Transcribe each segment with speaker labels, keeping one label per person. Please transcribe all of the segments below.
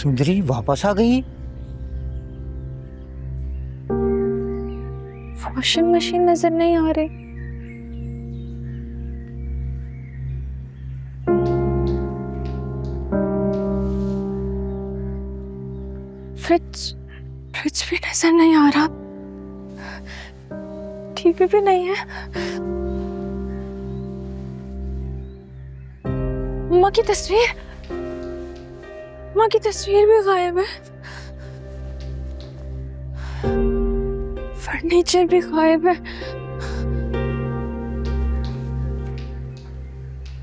Speaker 1: सुंदरी वापस आ गई।
Speaker 2: Washing machine नजर नहीं आ रही। फ्रिज भी नजर नहीं आ रहा। टीवी भी नहीं है। माँ की तस्वीर भी गायब है। फर्नीचर भी गायब है।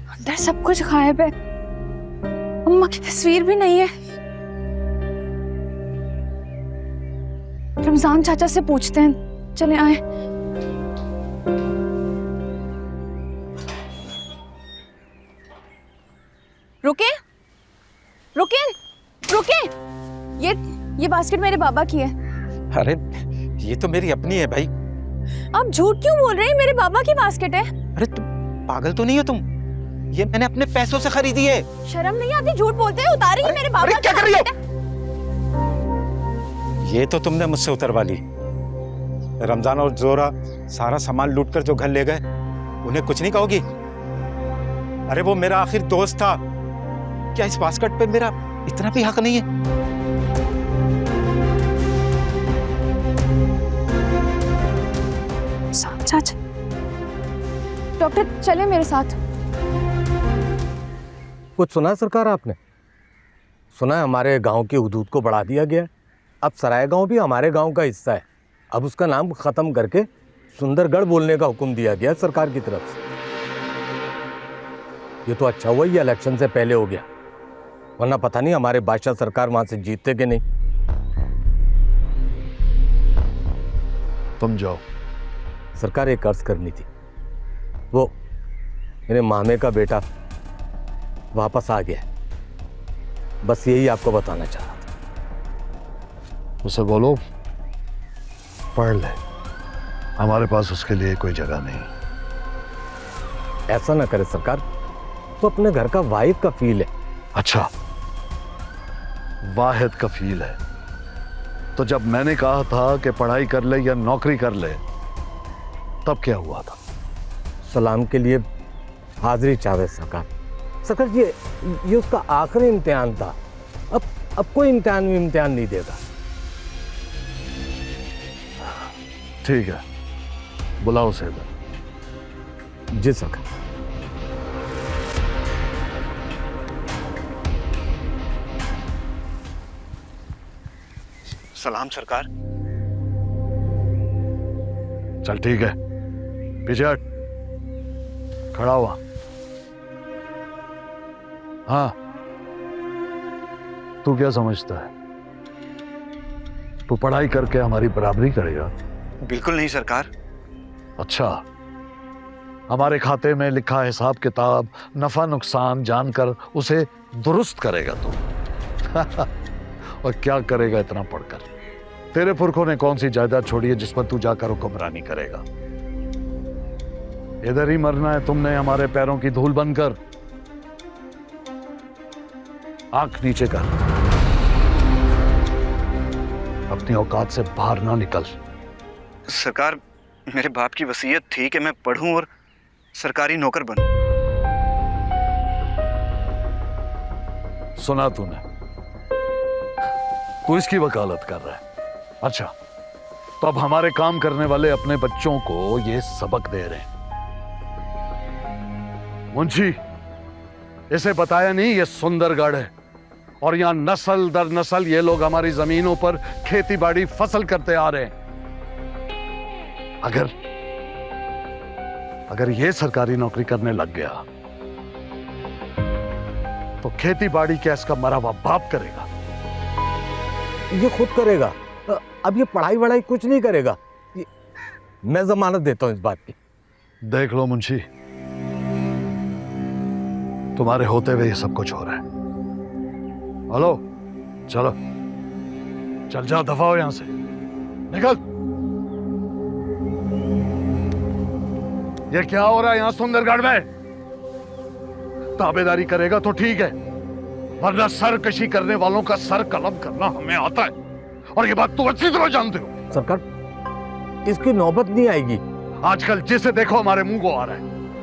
Speaker 2: अंदर सब कुछ गायब है। अम्मा की तस्वीर भी नहीं है। रमजान चाचा से पूछते हैं, चले आए। रुके रुके रुके, ये बास्केट मेरे बाबा की है।
Speaker 3: अरे ये तो मेरी अपनी है भाई।
Speaker 2: आप झूठ क्यों बोल रहे हैं? मेरे बाबा की बास्केट है।
Speaker 3: अरे तुम पागल तो नहीं हो तुम? ये मैंने अपने पैसों से खरीदी है।
Speaker 2: शर्म नहीं आती? झूठ बोलते हैं। उतारिए मेरे बाबा की
Speaker 3: क्या कर रही हो?
Speaker 2: बास्केट
Speaker 3: ये तो तुमने मुझसे उतरवा ली। रमजान और जोरा सारा सामान लूटकर जो घर ले गए, उन्हें कुछ नहीं कहोगी? अरे वो मेरा आखिर दोस्त था। क्या इस बास्केट पे मेरा इतना भी हक नहीं है?
Speaker 2: चाचा, डॉक्टर चले मेरे साथ।
Speaker 4: कुछ सुना सरकार आपने? सुना है हमारे गांव की हदूद को बढ़ा दिया गया है। अब सराय गांव भी हमारे गांव का हिस्सा है। अब उसका नाम खत्म करके सुंदरगढ़ बोलने का हुक्म दिया गया सरकार की तरफ से। ये तो अच्छा हुआ ये इलेक्शन से पहले हो गया, वरना पता नहीं हमारे बादशाह सरकार वहां से जीतते कि नहीं।
Speaker 5: तुम जाओ।
Speaker 4: सरकार एक अर्ज करनी थी। वो मेरे मामे का बेटा वापस आ गया, बस यही आपको बताना चाह रहा था।
Speaker 5: उसे बोलो पढ़ ले, हमारे पास उसके लिए कोई जगह नहीं।
Speaker 4: ऐसा ना करे सरकार, वो अपने घर का वाहिद कफील है।
Speaker 5: अच्छा, वाहिद कफील है तो जब मैंने कहा था कि पढ़ाई कर ले या नौकरी कर ले, तब क्या हुआ था?
Speaker 4: सलाम के लिए हाजिरी चाहे सरकार। सरकार ये उसका आखिरी इम्तिहान था। अब कोई इम्तिहान नहीं देगा।
Speaker 5: ठीक है, बुलाओ उसे इधर।
Speaker 4: जी सरकार।
Speaker 3: सलाम सरकार।
Speaker 5: चल ठीक है, पीछे हट, खड़ा हुआ। हाँ, तू क्या समझता है? तू पढ़ाई करके हमारी बराबरी करेगा?
Speaker 3: बिल्कुल नहीं सरकार।
Speaker 5: अच्छा, हमारे खाते में लिखा हिसाब किताब, नफा नुकसान जानकर उसे दुरुस्त करेगा तू? और क्या करेगा इतना पढ़कर? तेरे पुरखों ने कौन सी जायदाद छोड़ी है जिस पर तू जाकर हुक्मरानी करेगा? इधर ही मरना है तुमने हमारे पैरों की धूल बनकर। आंख नीचे कर, अपनी औकात से बाहर ना निकल।
Speaker 6: सरकार, मेरे बाप की वसीयत थी कि मैं पढ़ूं और सरकारी नौकर बनूं।
Speaker 5: सुना तूने? तू इसकी वकालत कर रहा है? अच्छा, तो अब हमारे काम करने वाले अपने बच्चों को ये सबक दे रहे हैं। मुंशी, इसे बताया नहीं ये सुंदरगढ़ है और यहां नस्ल दर नस्ल ये लोग हमारी जमीनों पर खेती बाड़ी फसल करते आ रहे हैं। अगर ये सरकारी नौकरी करने लग गया तो खेती बाड़ी क्या इसका मरा हुआ बाप करेगा?
Speaker 4: ये खुद करेगा। अब ये पढ़ाई वढ़ाई कुछ नहीं करेगा। मैं जमानत देता हूं इस बात की।
Speaker 5: देख लो मुंशी, तुम्हारे होते हुए ये सब कुछ हो रहा है। हेलो, चलो चल जाओ, दफा हो यहां से, निकल। ये क्या हो रहा है यहां सुंदरगढ़ में? ताबेदारी करेगा तो ठीक है, वरना सरकशी करने वालों का सर कलम करना हमें आता है, और ये बात तुम अच्छी तरह जानते हो।
Speaker 4: सरकार, इसकी नौबत नहीं आएगी।
Speaker 5: आजकल जिसे देखो हमारे मुंह को आ रहा है,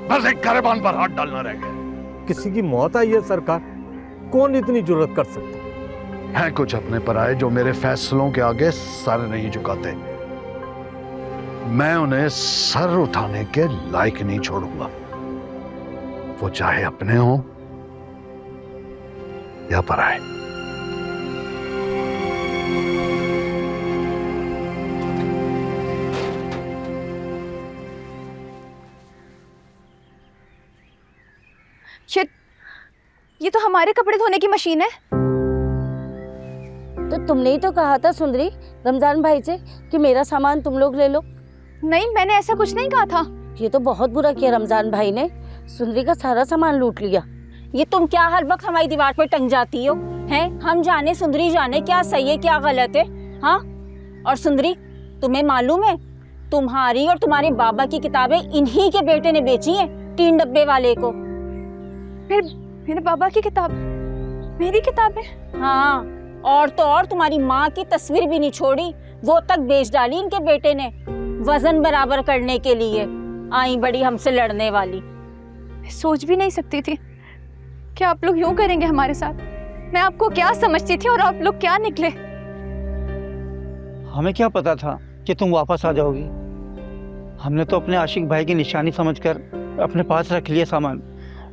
Speaker 5: बस एक गिरबान पर हाथ डालना रह गया।
Speaker 4: किसी की मौत आई है सरकार, कौन इतनी जुर्रत कर सकता?
Speaker 5: हैं कुछ अपने पराये जो मेरे फैसलों के आगे सर नहीं झुकाते। मैं उन्हें सर उठाने के लायक नहीं छोड़ूंगा, वो चाहे अपने हों या पराये।
Speaker 2: ये तो हमारे कपड़े धोने की मशीन है।
Speaker 1: तो तुमने ही तो कहा था सुंदरी रमजान भाई से कि मेरा सामान तुम लोग ले लो।
Speaker 2: नहीं, मैंने ऐसा कुछ नहीं कहा था।
Speaker 1: ये तो बहुत बुरा किया रमजान भाई ने, सुंदरी का सारा सामान लूट लिया।
Speaker 7: ये तुम क्या हर वक्त हमारी दीवार पर टंग जाती हो हैं? हम जाने सुंदरी जाने क्या सही है क्या गलत है। हाँ, और सुंदरी तुम्हें मालूम है तुम्हारी और तुम्हारे बाबा की किताबें इन्हीं के बेटे ने बेची हैं 3 डब्बे वाले को।
Speaker 2: फिर मेरे बाबा की किताब, मेरी किताबें?
Speaker 7: हाँ, और तो और तुम्हारी माँ की तस्वीर भी नहीं छोड़ी, वो तक बेच डाली इनके बेटे ने वजन बराबर करने के लिए। आई बड़ी हमसे लड़ने वाली।
Speaker 2: सोच भी नहीं सकती थी कि आप लोग यूं करेंगे हमारे साथ। मैं आपको क्या समझती थी और आप लोग क्या निकले।
Speaker 8: हमें क्या पता था कि तुम वापस आ जाओगी। हमने तो अपने आशिक भाई की निशानी समझकर अपने पास रख लिया सामान,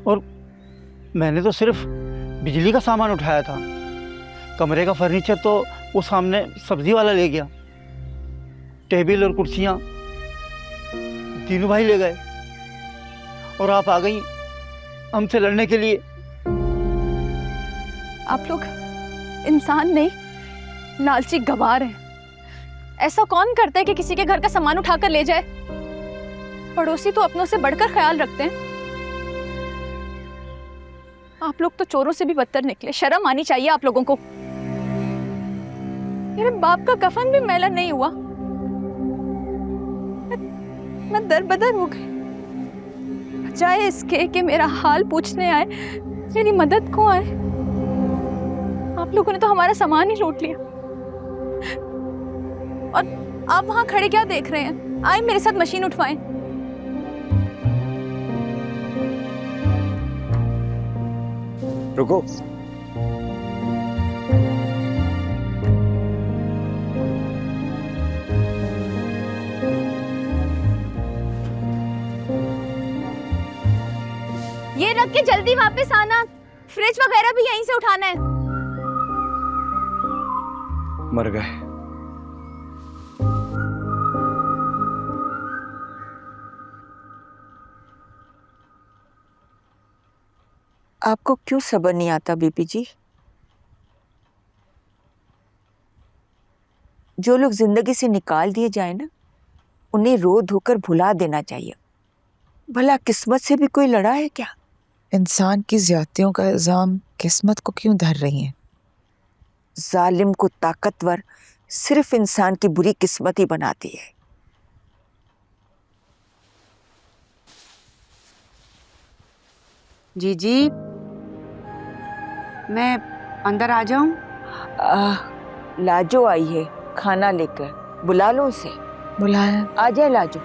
Speaker 8: और मैंने तो सिर्फ बिजली का सामान उठाया था। कमरे का फर्नीचर तो वो सामने सब्जी वाला ले गया। टेबल और कुर्सियाँ तीनों भाई ले गए, और आप आ गई हमसे लड़ने के लिए।
Speaker 2: आप लोग इंसान नहीं, लालची गवार हैं। ऐसा कौन करता है कि किसी के घर का सामान उठाकर ले जाए? पड़ोसी तो अपनों से बढ़कर ख्याल रखते हैं। आप लोग तो चोरों से भी बदतर निकले। शर्म आनी चाहिए आप लोगों को। मेरे बाप का कफन भी मैला नहीं हुआ। मैं दरबदर हो गई, बजाय इसके कि मेरा हाल पूछने आए, मेरी मदद को आए। आप लोगों ने तो हमारा सामान ही लूट लिया। और आप वहां खड़े क्या देख रहे हैं? आए मेरे साथ मशीन उठवाएं।
Speaker 3: रुको।
Speaker 2: ये रख के जल्दी वापस आना। फ्रिज वगैरह भी यहीं से उठाना है।
Speaker 6: मर गए।
Speaker 9: आपको क्यों सब्र नहीं आता बीबी जी? जो लोग जिंदगी से निकाल दिए जाए ना, उन्हें रो धोकर भुला देना चाहिए। भला किस्मत से भी कोई लड़ा है क्या?
Speaker 10: इंसान की ज्यादतियों का इल्जाम किस्मत को क्यों धर रही हैं?
Speaker 9: जालिम को ताकतवर सिर्फ इंसान की बुरी किस्मत ही बनाती है।
Speaker 11: जी मैं अंदर आ जाऊं?
Speaker 9: लाजो आई है खाना लेकर, बुला लो उसे।
Speaker 10: बुलाया?
Speaker 9: आ जाए लाजो।